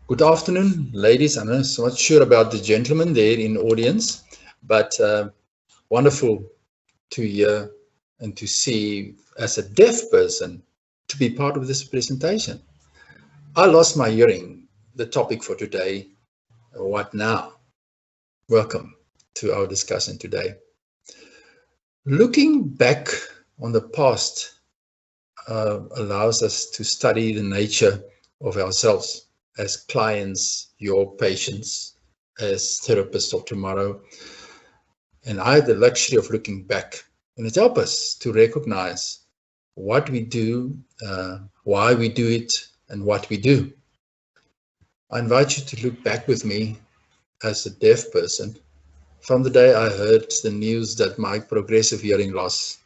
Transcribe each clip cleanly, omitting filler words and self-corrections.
Good afternoon, ladies. I'm not so much sure about the gentleman there in the audience, but wonderful to hear and to see as a deaf person to be part of this presentation. I lost my hearing. The topic for today, what now? Welcome to our discussion today. Looking back on the past allows us to study the nature of ourselves as clients, your patients, as therapists of tomorrow. And I had the luxury of looking back, and it helps us to recognize what we do, why we do it, and what we do. I invite you to look back with me as a deaf person from the day I heard the news that my progressive hearing loss,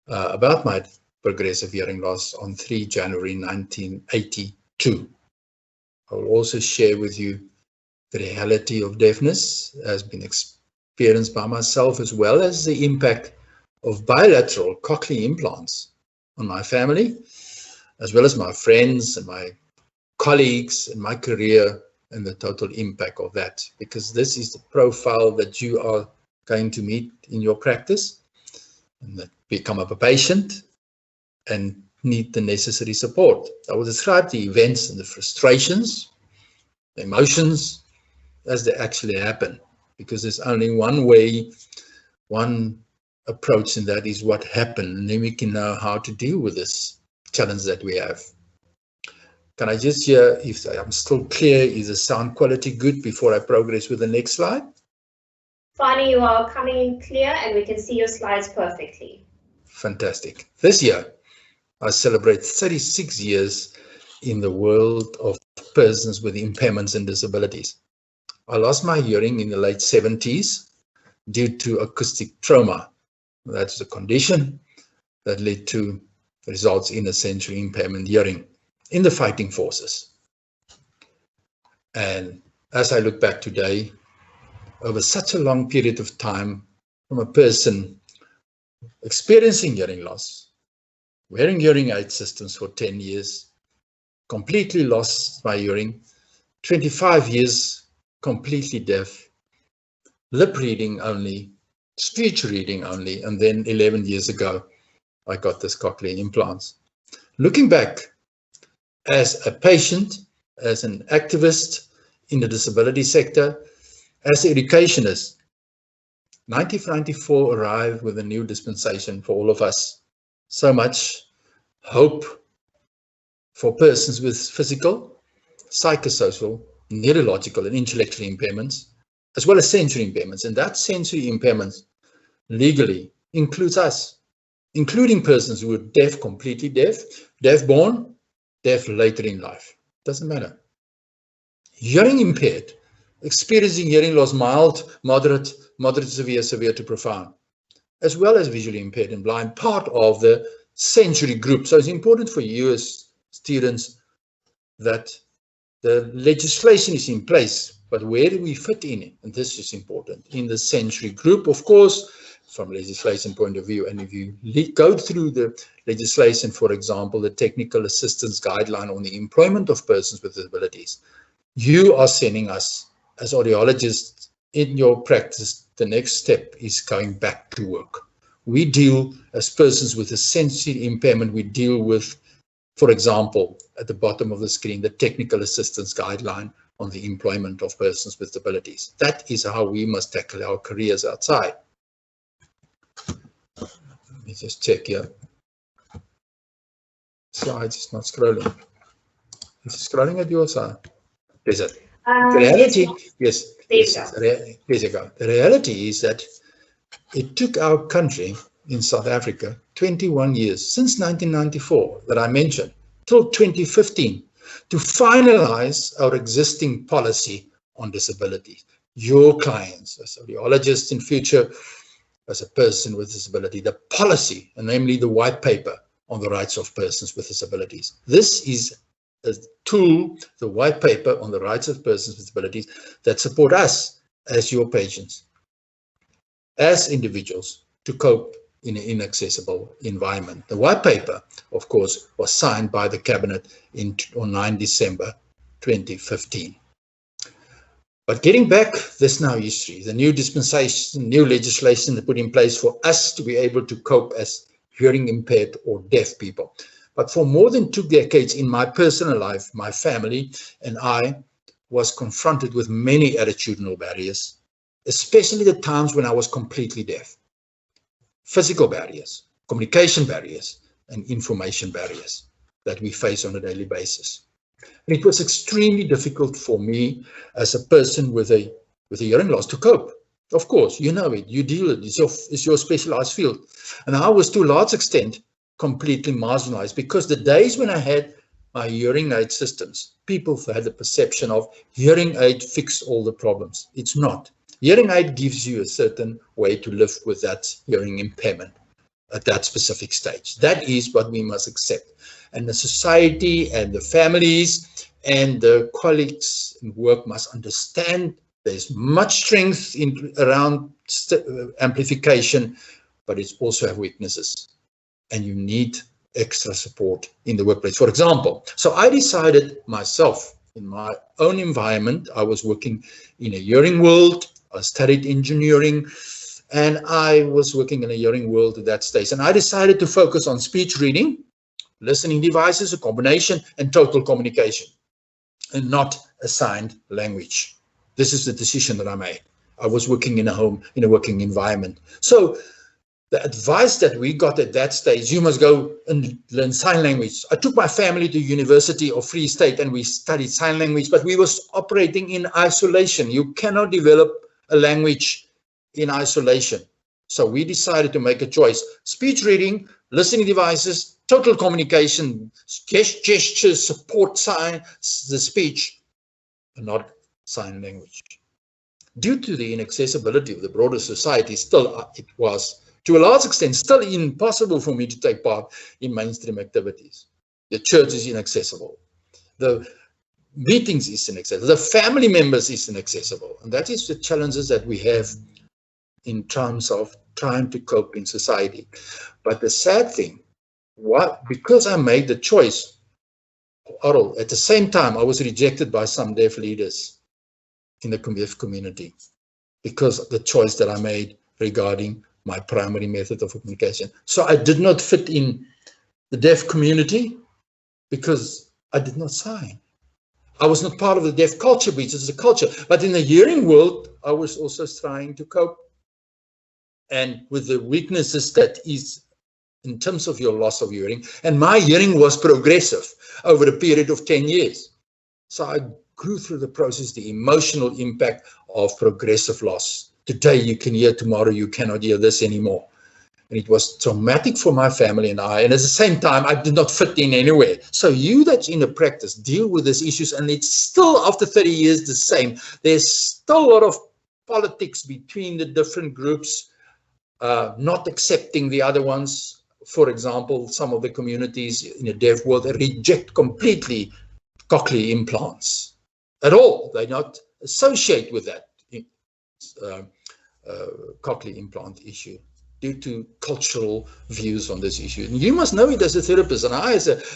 about my progressive hearing loss on 3 January 1982. I will also share with you the reality of deafness has been experienced by myself, as well as the impact of bilateral cochlear implants on my family, as well as my friends and my colleagues and my career, and the total impact of that, because this is the profile that you are going to meet in your practice and that become a patient and need the necessary support. I will describe the events and the frustrations, the emotions as they actually happen, because there's only one way, one approach, and that is what happened, and then we can know how to deal with this challenge that we have. Can I just hear if I'm still clear? Is the sound quality good before I progress with the next slide? Fani, you are coming in clear and we can see your slides perfectly. Fantastic. This year, I celebrate 36 years in the world of persons with impairments and disabilities. I lost my hearing in the late 70s due to acoustic trauma. That's the condition that led to results in a sensory impairment hearing in the fighting forces. And as I look back today, over such a long period of time, from a person experiencing hearing loss, wearing hearing aid systems for 10 years, completely lost my hearing, 25 years completely deaf, lip reading only, speech reading only, and then 11 years ago, I got this cochlear implants. Looking back, as a patient, as an activist in the disability sector, as an educationist, 1994 arrived with a new dispensation for all of us. So much hope for persons with physical, psychosocial, neurological, and intellectual impairments, as well as sensory impairments. And that sensory impairments legally includes us, including persons who are deaf, completely deaf, deaf born, deaf later in life. Doesn't matter. Hearing impaired, experiencing hearing loss, mild, moderate, severe, severe to profound, as well as visually impaired and blind, part of the sensory group. So it's important for you as students that the legislation is in place, but where do we fit in it? And this is important. In the sensory group, of course, from a legislation point of view, and if you go through the legislation, for example, the Technical Assistance Guideline on the Employment of Persons with Disabilities, you are sending us as audiologists in your practice, the next step is going back to work. We deal as persons with a sensory impairment, we deal with, for example, at the bottom of the screen, the Technical Assistance Guideline on the Employment of Persons with Disabilities. That is how we must tackle our careers outside. Let me just check here. Slides is not scrolling. Is it scrolling at your side? Is it? The reality, yes, there you go. The reality is that it took our country in South Africa 21 years, since 1994 that I mentioned, till 2015, to finalize our existing policy on disability. Your clients, as audiologists in future, as a person with disability, the policy, and namely the white paper on the rights of persons with disabilities. This is a tool, the white paper on the rights of persons with disabilities, that support us as your patients, as individuals, to cope in an inaccessible environment. The white paper, of course, was signed by the Cabinet on 9 December 2015. But getting back, this now history, the new dispensation, new legislation that put in place for us to be able to cope as hearing impaired or deaf people. But for more than 2 decades in my personal life, my family and I was confronted with many attitudinal barriers, especially the times when I was completely deaf. Physical barriers, communication barriers, and information barriers that we face on a daily basis. And it was extremely difficult for me as a person with a hearing loss to cope. Of course, you know it, you deal with it, it's your specialized field. And I was to a large extent completely marginalized because the days when I had my hearing aid systems, people had the perception of hearing aid fix all the problems. It's not. Hearing aid gives you a certain way to live with that hearing impairment at that specific stage. That is what we must accept. And the society and the families and the colleagues in work must understand there's much strength around amplification, but it's also have weaknesses. And you need extra support in the workplace. For example, so I decided myself in my own environment, I was working in a hearing world, I studied engineering, and I was working in a hearing world at that stage. And I decided to focus on speech reading, listening devices, a combination, and total communication, and not assigned language. This is the decision that I made. I was working in a working environment. So the advice that we got at that stage, you must go and learn sign language. I took my family to University of Free State and we studied sign language, but we was operating in isolation. You cannot develop a language in isolation. So we decided to make a choice. Speech reading, listening devices, total communication, gestures, support sign, the speech, and not sign language. Due to the inaccessibility of the broader society, still it was to a large extent still impossible for me to take part in mainstream activities. The church is inaccessible. The meetings is inaccessible. The family members is inaccessible. And that is the challenges that we have in terms of trying to cope in society. But the sad thing, because I made the choice, at the same time, I was rejected by some deaf leaders in the deaf community because of the choice that I made regarding my primary method of communication. So I did not fit in the deaf community because I did not sign. I was not part of the deaf culture, which is a culture. But in the hearing world, I was also trying to cope. And with the weaknesses that is in terms of your loss of hearing. And my hearing was progressive over a period of 10 years. So I grew through the process, the emotional impact of progressive loss. Today you can hear, tomorrow you cannot hear this anymore. And it was traumatic for my family and I. And at the same time, I did not fit in anywhere. So you that's in the practice, deal with these issues. And it's still, after 30 years, the same. There's still a lot of politics between the different groups, not accepting the other ones. For example, some of the communities in the deaf world reject completely cochlear implants at all. They not associate with that cochlear implant issue due to cultural views on this issue. And you must know it as a therapist, and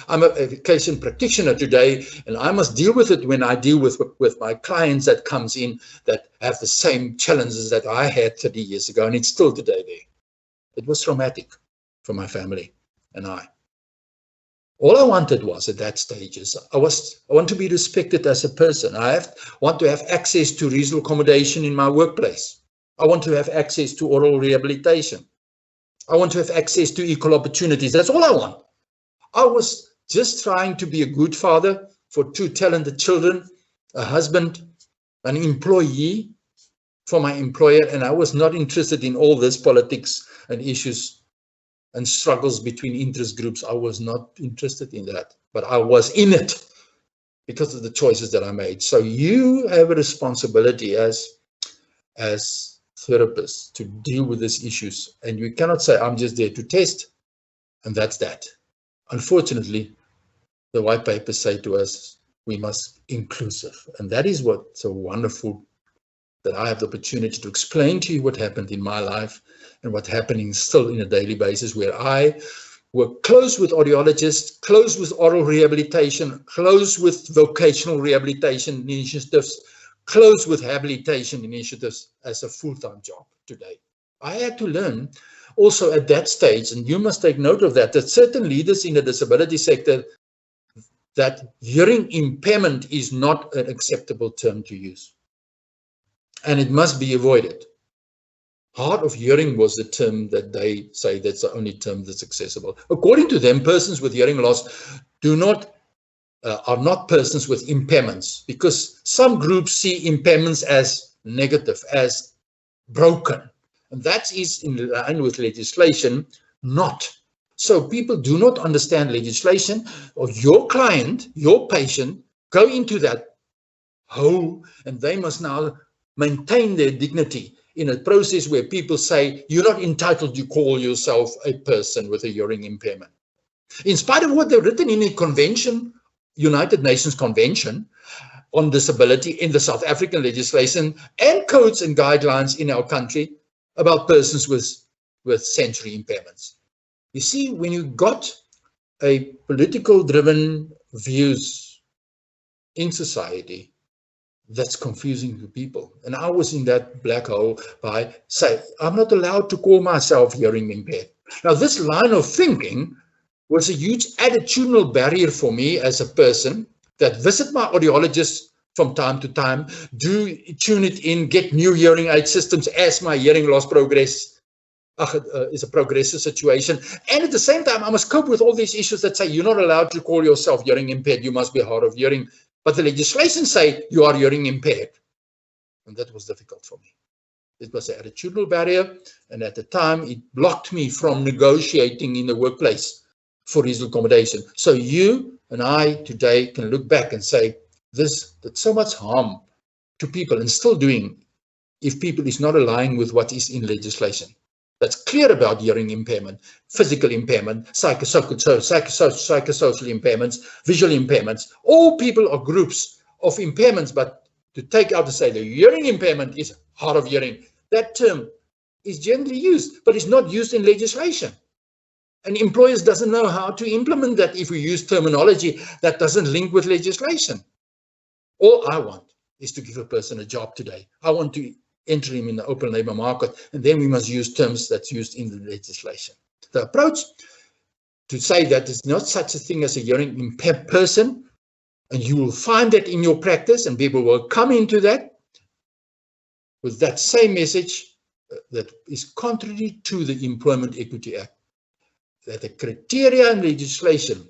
I'm an education practitioner today, and I must deal with it when I deal with my clients that comes in that have the same challenges that I had 30 years ago, and it's still today there. It was traumatic for my family and I. All I wanted was at that stage is I want to be respected as a person. I want to have access to reasonable accommodation in my workplace. I want to have access to oral rehabilitation. I want to have access to equal opportunities. That's all I want. I was just trying to be a good father for 2 talented children, a husband, an employee for my employer, and I was not interested in all this politics and issues and struggles between interest groups. I was not interested in that, but I was in it because of the choices that I made. So you have a responsibility as therapists to deal with these issues, and you cannot say, I'm just there to test, and that's that. Unfortunately, the white papers say to us, we must inclusive, and that is what's so wonderful, that I have the opportunity to explain to you what happened in my life and what's happening still in a daily basis, where I work close with audiologists, close with oral rehabilitation, close with vocational rehabilitation initiatives, close with habilitation initiatives as a full-time job today. I had to learn also at that stage, and you must take note of that, that certain leaders in the disability sector, that hearing impairment is not an acceptable term to use. And it must be avoided. Hard of hearing was the term that they say that's the only term that's accessible. According to them, persons with hearing loss are not persons with impairments, because some groups see impairments as negative, as broken. And that is in line with legislation, not. So people do not understand legislation, or your client, your patient, go into that hole, and they must now maintain their dignity in a process where people say, you're not entitled to call yourself a person with a hearing impairment. In spite of what they've written in a convention, United Nations Convention on Disability, in the South African legislation, and codes and guidelines in our country about persons with sensory impairments. You see, when you got a political-driven views in society, that's confusing to people. And I was in that black hole by saying, I'm not allowed to call myself hearing impaired. Now, this line of thinking was a huge attitudinal barrier for me as a person that visit my audiologist from time to time, do tune it in, get new hearing aid systems as my hearing loss progress is a progressive situation. And at the same time, I must cope with all these issues that say you're not allowed to call yourself hearing impaired, you must be hard of hearing. But the legislation say you are hearing impaired. And that was difficult for me. It was an attitudinal barrier. And at the time, it blocked me from negotiating in the workplace for reasonable accommodation. So you and I today can look back and say, this did so much harm to people, and still doing, if people is not aligning with what is in legislation. That's clear about hearing impairment, physical impairment, psychosocial impairments, visual impairments. All people are groups of impairments, but to take out to say the hearing impairment is hard of hearing, that term is generally used, but it's not used in legislation. And employers doesn't know how to implement that if we use terminology that doesn't link with legislation. All I want is to give a person a job today. I want to enter him in the open labor market, and then we must use terms that's used in the legislation. The approach to say that there's not such a thing as a hearing impaired person, and you will find that in your practice, and people will come into that with that same message that is contrary to the Employment Equity Act, that the criteria and legislation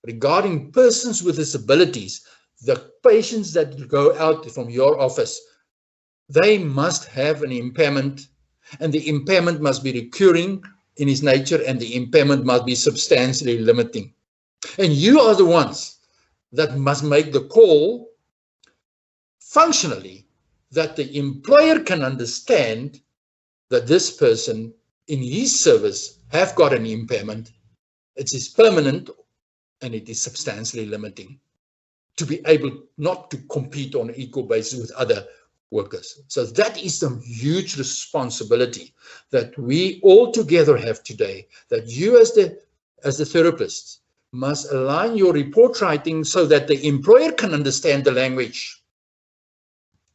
regarding persons with disabilities, the patients that go out from your office, they must have an impairment, and the impairment must be recurring in its nature, and the impairment must be substantially limiting. And you are the ones that must make the call functionally, that the employer can understand that this person in his service have got an impairment, it is permanent, and it is substantially limiting, to be able not to compete on an equal basis with other workers. So that is the huge responsibility that we all together have today, that you as the therapist must align your report writing so that the employer can understand the language.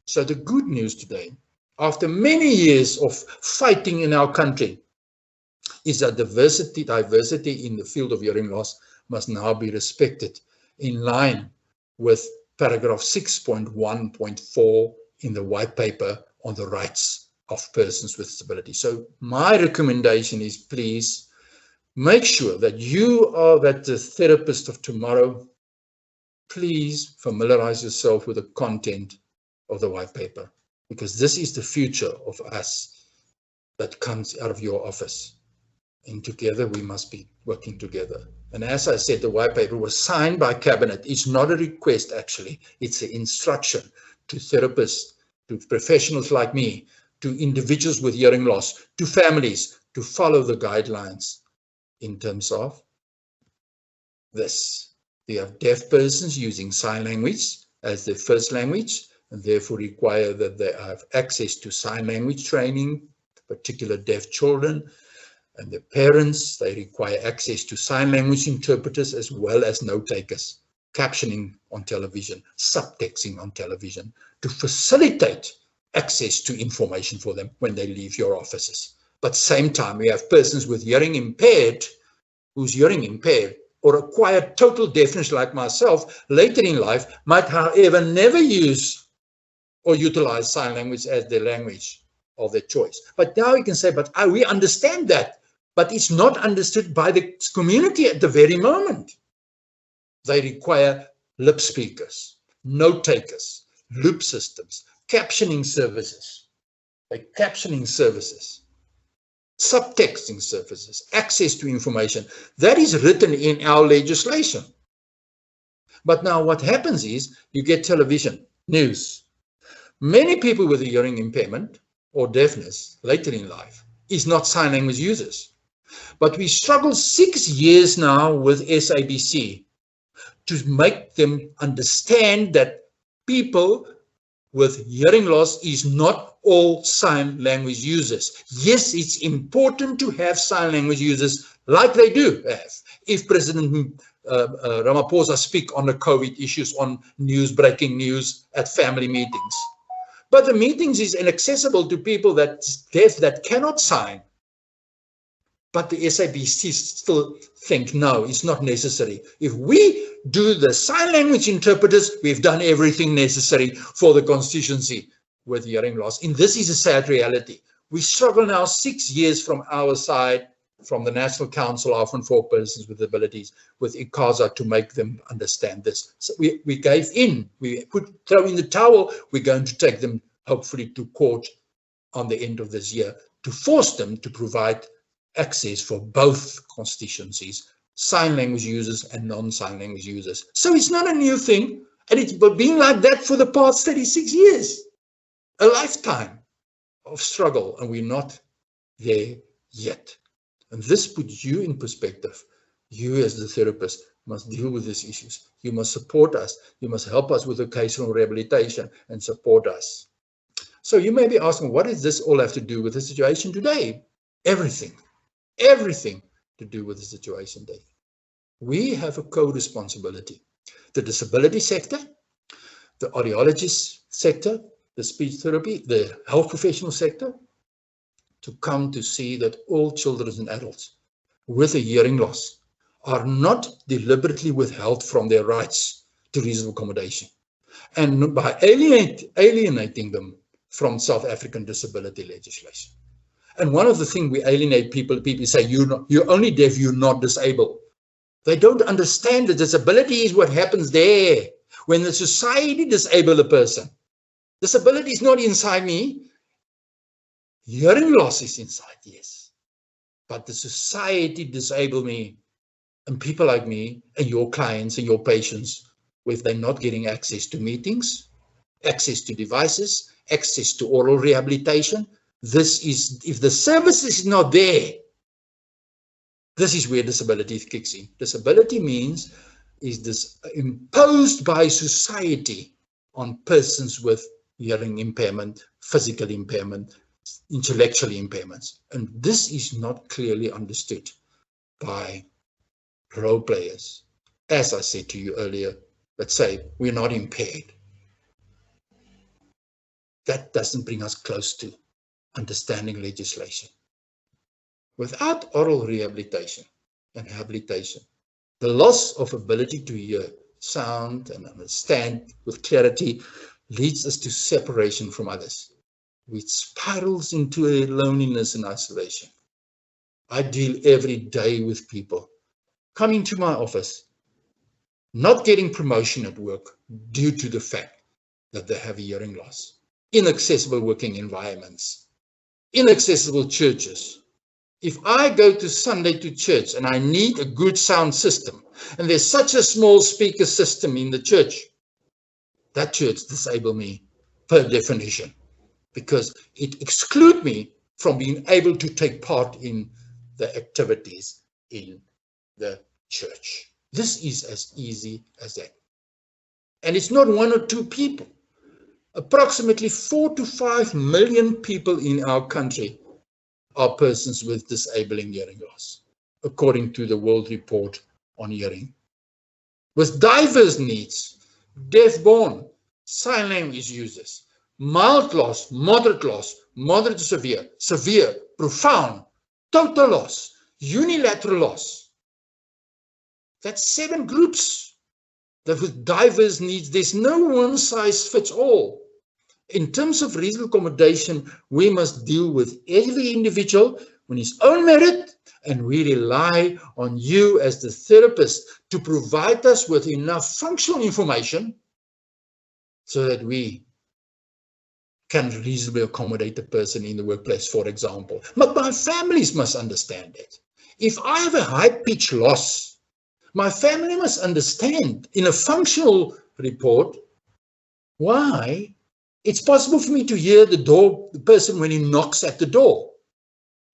So the good news today, after many years of fighting in our country, is that diversity in the field of hearing loss must now be respected in line with paragraph 6.1.4 in the white paper on the rights of persons with disability. So my recommendation is, please make sure that you are the therapist of tomorrow. Please familiarize yourself with the content of the white paper, because this is the future of us that comes out of your office. And together we must be working together. And as I said, the white paper was signed by Cabinet. It's not a request, actually. It's an instruction to therapists, to professionals like me, to individuals with hearing loss, to families, to follow the guidelines in terms of this. We have deaf persons using sign language as their first language, and therefore require that they have access to sign language training, particular deaf children. And the parents, they require access to sign language interpreters as well as note takers, captioning on television, subtexting on television, to facilitate access to information for them when they leave your offices. But same time, we have persons with hearing impaired, who's hearing impaired, or acquired total deafness like myself, later in life, might, however, never use or utilize sign language as their language of their choice. But now you can say, but we understand that, but it's not understood by the community at the very moment. They require lip speakers, note takers, loop systems, captioning services, subtexting services, access to information. That is written in our legislation. But now what happens is you get television, news. Many people with a hearing impairment or deafness later in life is not sign language users. But we struggle 6 years now with SABC to make them understand that people with hearing loss is not all sign language users. Yes, it's important to have sign language users like they do have. If President Ramaphosa speak on the COVID issues, on news, breaking news at family meetings. But the meetings is inaccessible to people that's deaf, that cannot sign. But the SABC still think, no, it's not necessary. If we do the sign language interpreters, we've done everything necessary for the constituency with hearing loss. And this is a sad reality. We struggle now 6 years from our side, from the National Council often for persons with abilities, with ICASA, to make them understand this. So we gave in, we throw in the towel. We're going to take them hopefully to court on the end of this year to force them to provide access for both constituencies, sign language users and non-sign language users. So it's not a new thing, and it's been like that for the past 36 years, a lifetime of struggle, and we're not there yet. And this puts you in perspective. You as the therapist must deal with these issues. You must support us. You must help us with occasional rehabilitation and support us. So you may be asking, what does this all have to do with the situation today? Everything to do with the situation today. We have a co-responsibility. The disability sector, the audiologist sector, the speech therapy, the health professional sector, to come to see that all children and adults with a hearing loss are not deliberately withheld from their rights to reasonable accommodation, and by alienating them from South African disability legislation. And one of the things we alienate people say, you're only deaf, you're not disabled. They don't understand that disability is what happens there. When the society disables a person, disability is not inside me. Hearing loss is inside, yes. But the society disabled me, and people like me and your clients and your patients, if they're not getting access to meetings, access to devices, access to oral rehabilitation, this is, if the service is not there, this is where disability kicks in. Disability means is this imposed by society on persons with hearing impairment, physical impairment, intellectual impairments. And this is not clearly understood by role players. As I said to you earlier, let's say we're not impaired. That doesn't bring us close to understanding legislation. Without oral rehabilitation and habilitation, the loss of ability to hear sound and understand with clarity leads us to separation from others, which spirals into a loneliness and isolation. I deal every day with people coming to my office, not getting promotion at work due to the fact that they have a hearing loss, inaccessible working environments, inaccessible churches. If I go to Sunday to church and I need a good sound system, and there's such a small speaker system in the church, that church disables me per definition, because it excludes me from being able to take part in the activities in the church. This is as easy as that. And it's not one or two people. Approximately 4 to 5 million people in our country are persons with disabling hearing loss, according to the World Report on Hearing. With diverse needs, deaf-born, sign language users, mild loss, moderate to severe, severe, profound, total loss, unilateral loss. That's 7 groups that with diverse needs. There's no one size fits all. In terms of reasonable accommodation, we must deal with every individual on his own merit, and we rely on you as the therapist to provide us with enough functional information so that we can reasonably accommodate the person in the workplace, for example. But my families must understand it. If I have a high-pitch loss, my family must understand in a functional report why it's possible for me to hear the person when he knocks at the door,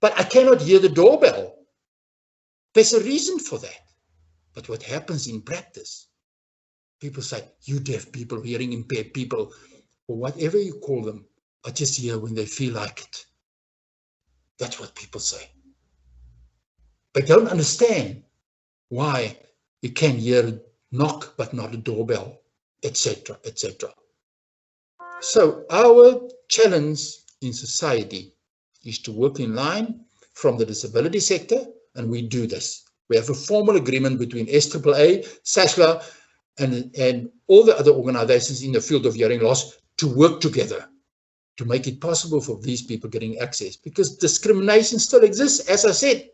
but I cannot hear the doorbell. There's a reason for that. But what happens in practice, people say, you deaf people, hearing impaired people, or whatever you call them, are just here when they feel like it. That's what people say. They don't understand why you can hear a knock but not a doorbell, etc., etc. So our challenge in society is to work in line from the disability sector, and we do this. We have a formal agreement between SAAA, SASLA, and all the other organizations in the field of hearing loss to work together to make it possible for these people getting access, because discrimination still exists. As I said,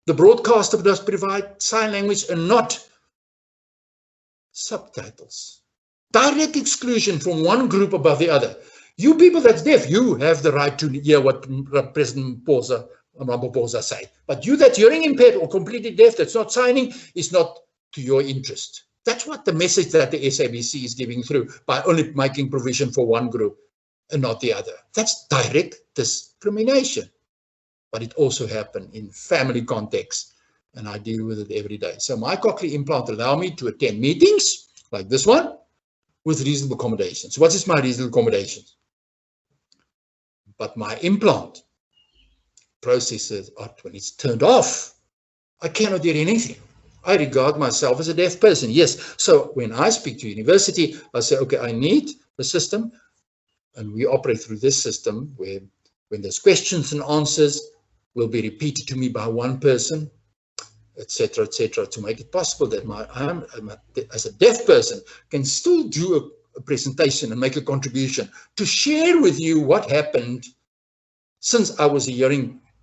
the broadcaster does provide sign language and not subtitles. Direct exclusion from one group above the other. You people that's deaf, you have the right to hear what President Ramaphosa say. But you that's hearing impaired or completely deaf, that's not signing, is not to your interest. That's what the message that the SABC is giving through by only making provision for one group and not the other. That's direct discrimination. But it also happens in family context, and I deal with it every day. So my cochlear implant allows me to attend meetings like this one with reasonable accommodations. What is my reasonable accommodations? But my implant processes are, when it's turned off, I cannot hear anything. I regard myself as a deaf person, yes. So when I speak to university, I say, okay, I need the system, and we operate through this system where when there's questions and answers will be repeated to me by one person, etc., to make it possible that as a deaf person, can still do a presentation and make a contribution to share with you what happened since I was a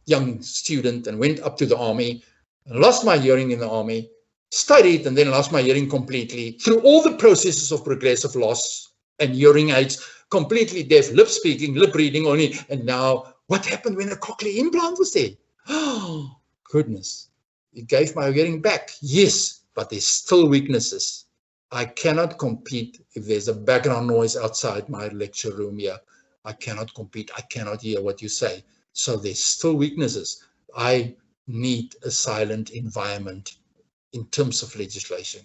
young student and went up to the army, and lost my hearing in the army, studied and then lost my hearing completely through all the processes of progressive loss and hearing aids, completely deaf, lip speaking, lip reading only, and now what happened when a cochlear implant was there? Oh, goodness. It gave my hearing back, yes, but there's still weaknesses. I cannot compete if there's a background noise outside my lecture room here. I cannot compete. I cannot hear what you say. So there's still weaknesses. I need a silent environment in terms of legislation.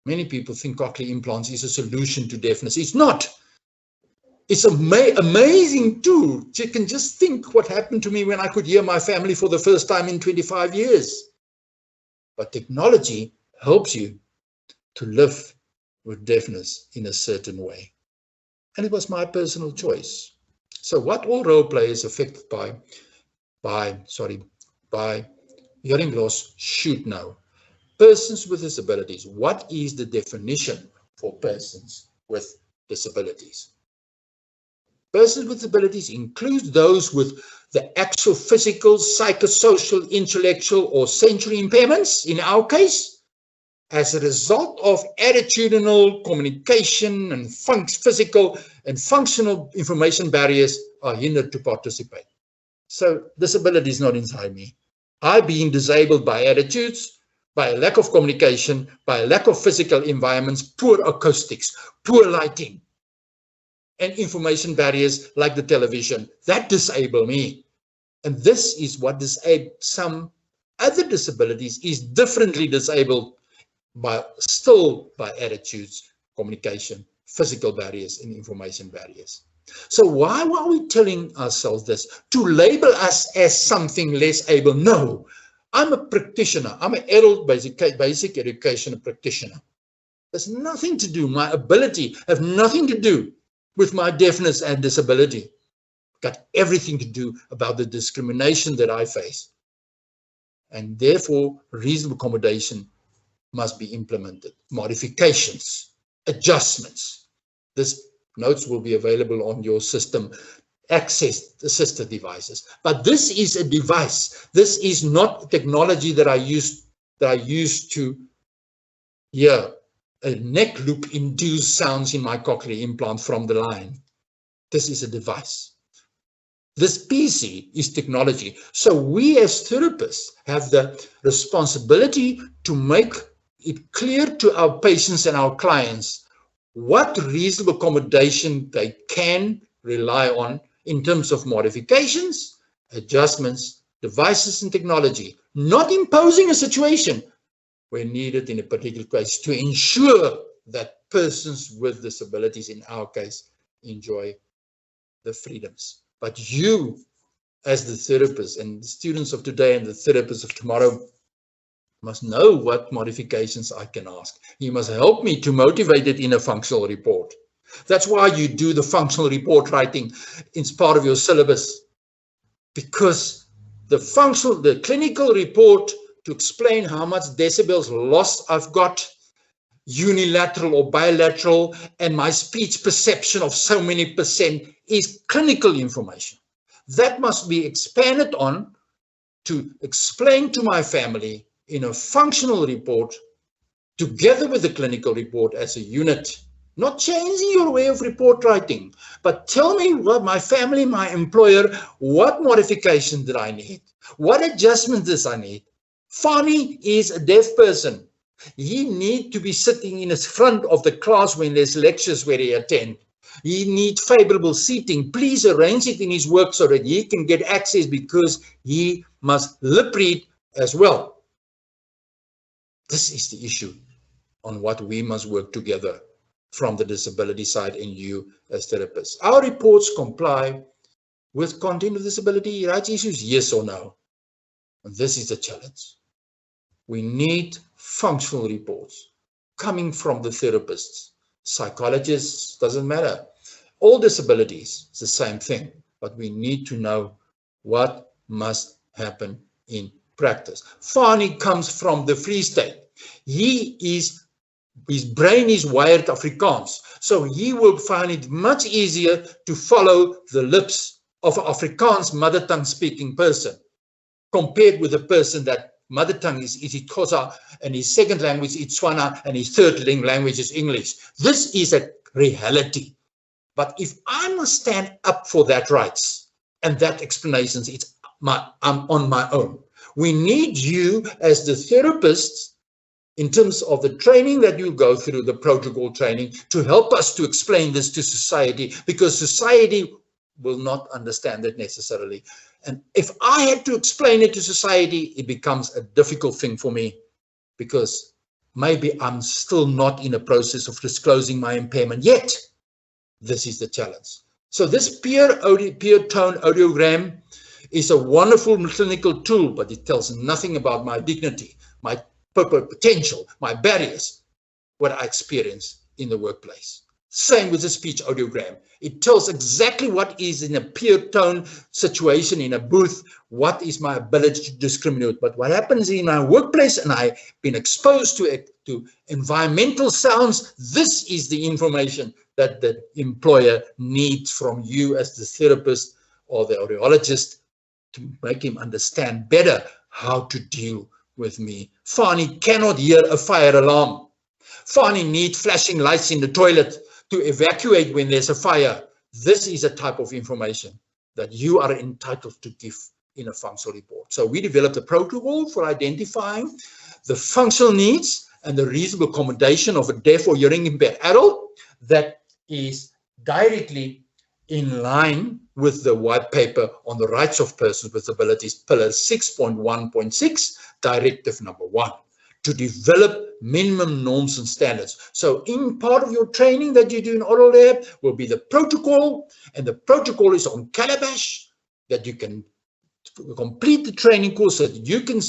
Many people think cochlear implants is a solution to deafness. It's not. It's an amazing tool. You can just think what happened to me when I could hear my family for the first time in 25 years. But technology helps you to live with deafness in a certain way. And it was my personal choice. So what all role players affected by hearing loss should know. Persons with disabilities. What is the definition for persons with disabilities? Persons with disabilities includes those with the actual physical, psychosocial, intellectual, or sensory impairments, in our case, as a result of attitudinal, communication, and physical and functional information barriers are hindered to participate. So disability is not inside me. I being disabled by attitudes, by a lack of communication, by a lack of physical environments, poor acoustics, poor lighting, and information barriers like the television, that disable me. And this is what disabled some other disabilities is differently disabled still by attitudes, communication, physical barriers, and information barriers. So why are we telling ourselves this? To label us as something less able? No, I'm a practitioner. I'm an adult basic education practitioner. There's nothing to do, my ability have nothing to do with my deafness and disability. Got everything to do about the discrimination that I face. And therefore, reasonable accommodation must be implemented. Modifications, adjustments. This notes will be available on your system. Access assisted devices. But this is a device. This is not technology that I used to hear a neck loop induce sounds in my cochlear implant from the line. This is a device. This PC is technology. So we as therapists have the responsibility to make it clear to our patients and our clients what reasonable accommodation they can rely on in terms of modifications, adjustments, devices and technology, not imposing a situation where needed in a particular case to ensure that persons with disabilities, in our case, enjoy the freedoms. But you, as the therapist and the students of today and the therapists of tomorrow, must know what modifications I can ask. You must help me to motivate it in a functional report. That's why you do the functional report writing as part of your syllabus, because the clinical report to explain how much decibels loss I've got, unilateral or bilateral, and my speech perception of so many percent is clinical information. That must be expanded on to explain to my family in a functional report together with the clinical report as a unit. Not changing your way of report writing, but tell me what my family, my employer, what modification did I need? What adjustment does I need? Fani is a deaf person. He needs to be sitting in the front of the class when there's lectures where he attends. He needs favorable seating. Please arrange it in his work so that he can get access, because he must lip read as well. This is the issue on what we must work together from the disability side and you as therapists. Our reports comply with content of disability rights issues, yes or no? And this is the challenge. We need functional reports coming from the therapists, psychologists, doesn't matter. All disabilities, it's the same thing, but we need to know what must happen in practice. Fani comes from the Free State. His brain is wired Afrikaans, so he will find it much easier to follow the lips of an Afrikaans mother tongue speaking person compared with a person that mother tongue is isiXhosa and his second language is Tswana and his third language is English. This is a reality. But if I must stand up for that rights and that explanations, I'm on my own. We need you as the therapists in terms of the training that you go through, the protocol training, to help us to explain this to society, because society will not understand it necessarily. And if I had to explain it to society, it becomes a difficult thing for me, because maybe I'm still not in a process of disclosing my impairment yet. This is the challenge. So this peer tone audiogram is a wonderful clinical tool, but it tells nothing about my dignity, my potential, my barriers, what I experience in the workplace. Same with the speech audiogram. It tells exactly what is in a peer tone situation in a booth, what is my ability to discriminate. But what happens in my workplace, and I've been exposed to environmental sounds, this is the information that the employer needs from you as the therapist or the audiologist to make him understand better how to deal with me. Fani cannot hear a fire alarm. Fani needs flashing lights in the toilet to evacuate when there's a fire. This is a type of information that you are entitled to give in a functional report. So we developed a protocol for identifying the functional needs and the reasonable accommodation of a deaf or hearing impaired adult that is directly in line with the white paper on the rights of persons with disabilities, pillar 6.1.6, directive number 1. to develop minimum norms and standards. So in part of your training that you do in Oral Lab will be the protocol, and the protocol is on Calabash, that you can complete the training course so that you can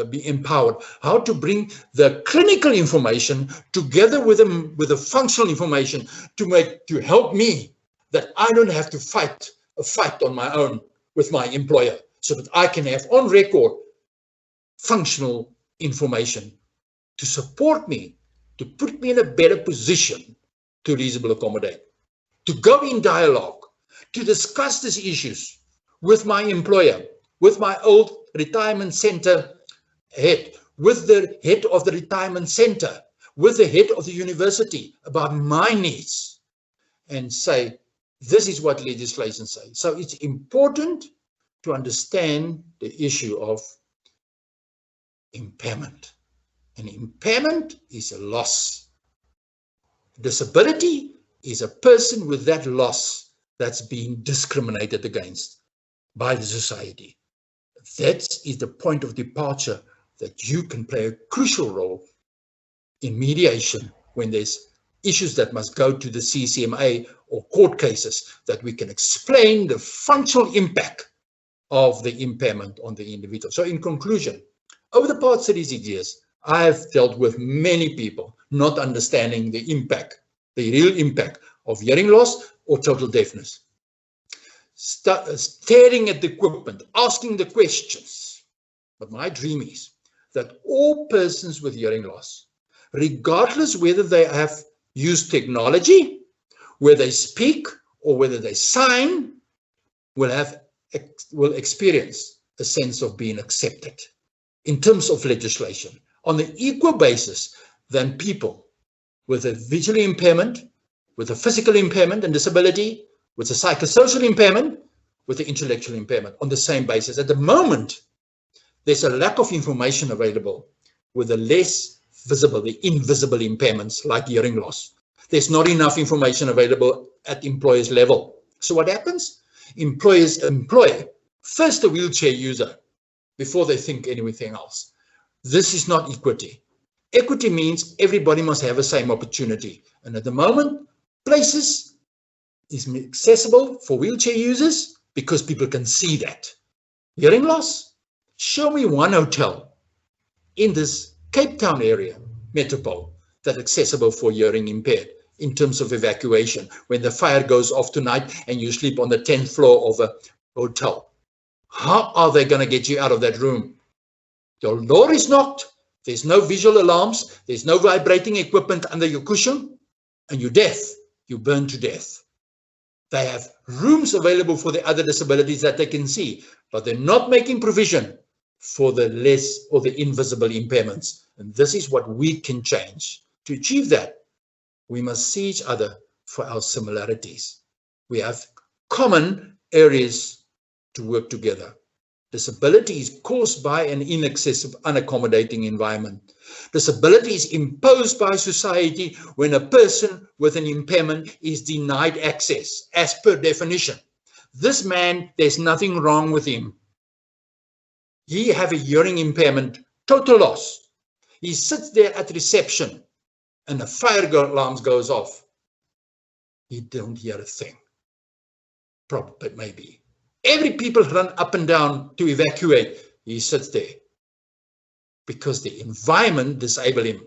be empowered how to bring the clinical information together with the functional information to help me, that I don't have to fight a fight on my own with my employer, so that I can have on record functional information to support me, to put me in a better position to reasonably accommodate, to go in dialogue, to discuss these issues with my employer, with my old retirement center head, with the head of the retirement center, with the head of the university about my needs, and say, this is what legislation says. So it's important to understand the issue of impairment. And impairment is a loss. Disability is a person with that loss that's being discriminated against by the society. That is the point of departure, that you can play a crucial role in mediation when there's issues that must go to the CCMA or court cases, that we can explain the functional impact of the impairment on the individual. So in conclusion, over the past 36 years, I have dealt with many people not understanding the impact, the real impact of hearing loss or total deafness. Staring at the equipment, asking the questions. But my dream is that all persons with hearing loss, regardless whether they have used technology, whether they speak or whether they sign, will experience a sense of being accepted in terms of legislation on an equal basis than people with a visual impairment, with a physical impairment and disability, with a psychosocial impairment, with the intellectual impairment, on the same basis. At the moment, there's a lack of information available with the less visible, the invisible impairments like hearing loss. There's not enough information available at employers' level. So what happens? Employers employ first a wheelchair user before they think anything else. This is not equity. Equity means everybody must have the same opportunity. And at the moment, places is accessible for wheelchair users because people can see that. Hearing loss? Show me one hotel in this Cape Town area, metropole, that's accessible for hearing impaired in terms of evacuation. When the fire goes off tonight and you sleep on the 10th floor of a hotel, how are they going to get you out of that room? Your door is knocked, there's no visual alarms, there's no vibrating equipment under your cushion, and you're deaf, you burn to death. They have rooms available for the other disabilities that they can see, but they're not making provision for the less or the invisible impairments. And this is what we can change. To achieve that, we must see each other for our similarities. We have common areas to work together. Disability is caused by an inaccessible, unaccommodating environment. Disability is imposed by society when a person with an impairment is denied access, as per definition. This man, there's nothing wrong with him. He have a hearing impairment, total loss. He sits there at reception and the fire alarm goes off. He don't hear a thing. Probably, maybe. Every people run up and down to evacuate. He sits there because the environment disabled him.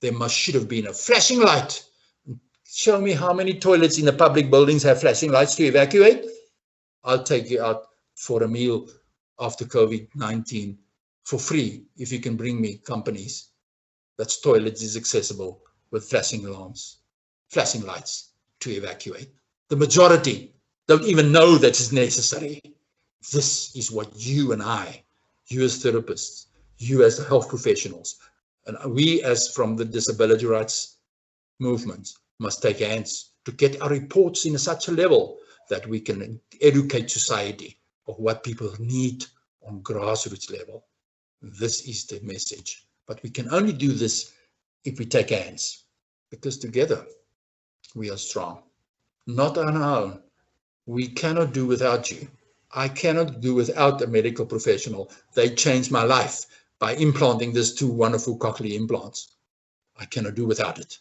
There should have been a flashing light. Show me how many toilets in the public buildings have flashing lights to evacuate. I'll take you out for a meal after COVID-19 for free if you can bring me companies that's toilets is accessible with flashing alarms, flashing lights to evacuate. The majority don't even know that is necessary. This is what you and I, you as therapists, you as health professionals, and we as from the disability rights movement must take hands to get our reports in such a level that we can educate society of what people need on grassroots level. This is the message. But we can only do this if we take hands, because together we are strong. Not on our own. We cannot do without you. I cannot do without a medical professional. They changed my life. by implanting these 2 wonderful cochlear implants. I cannot do without it.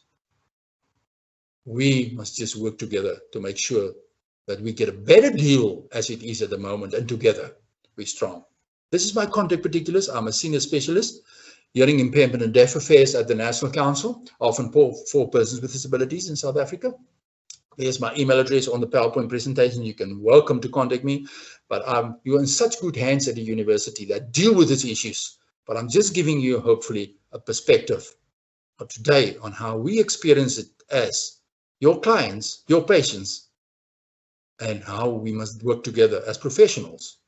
We must just work together to make sure that we get a better deal as it is at the moment, and together we're strong. This is my contact particulars. I'm a senior specialist, hearing impairment and deaf affairs at the National Council, often for persons with disabilities in South Africa. There's my email address on the PowerPoint presentation. You can welcome to contact me, but you're in such good hands at the university that deal with these issues. But I'm just giving you, hopefully, a perspective of today on how we experience it as your clients, your patients, and how we must work together as professionals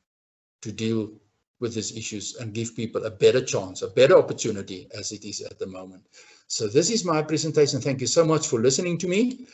to deal with these issues and give people a better chance, a better opportunity as it is at the moment. So this is my presentation. Thank you so much for listening to me.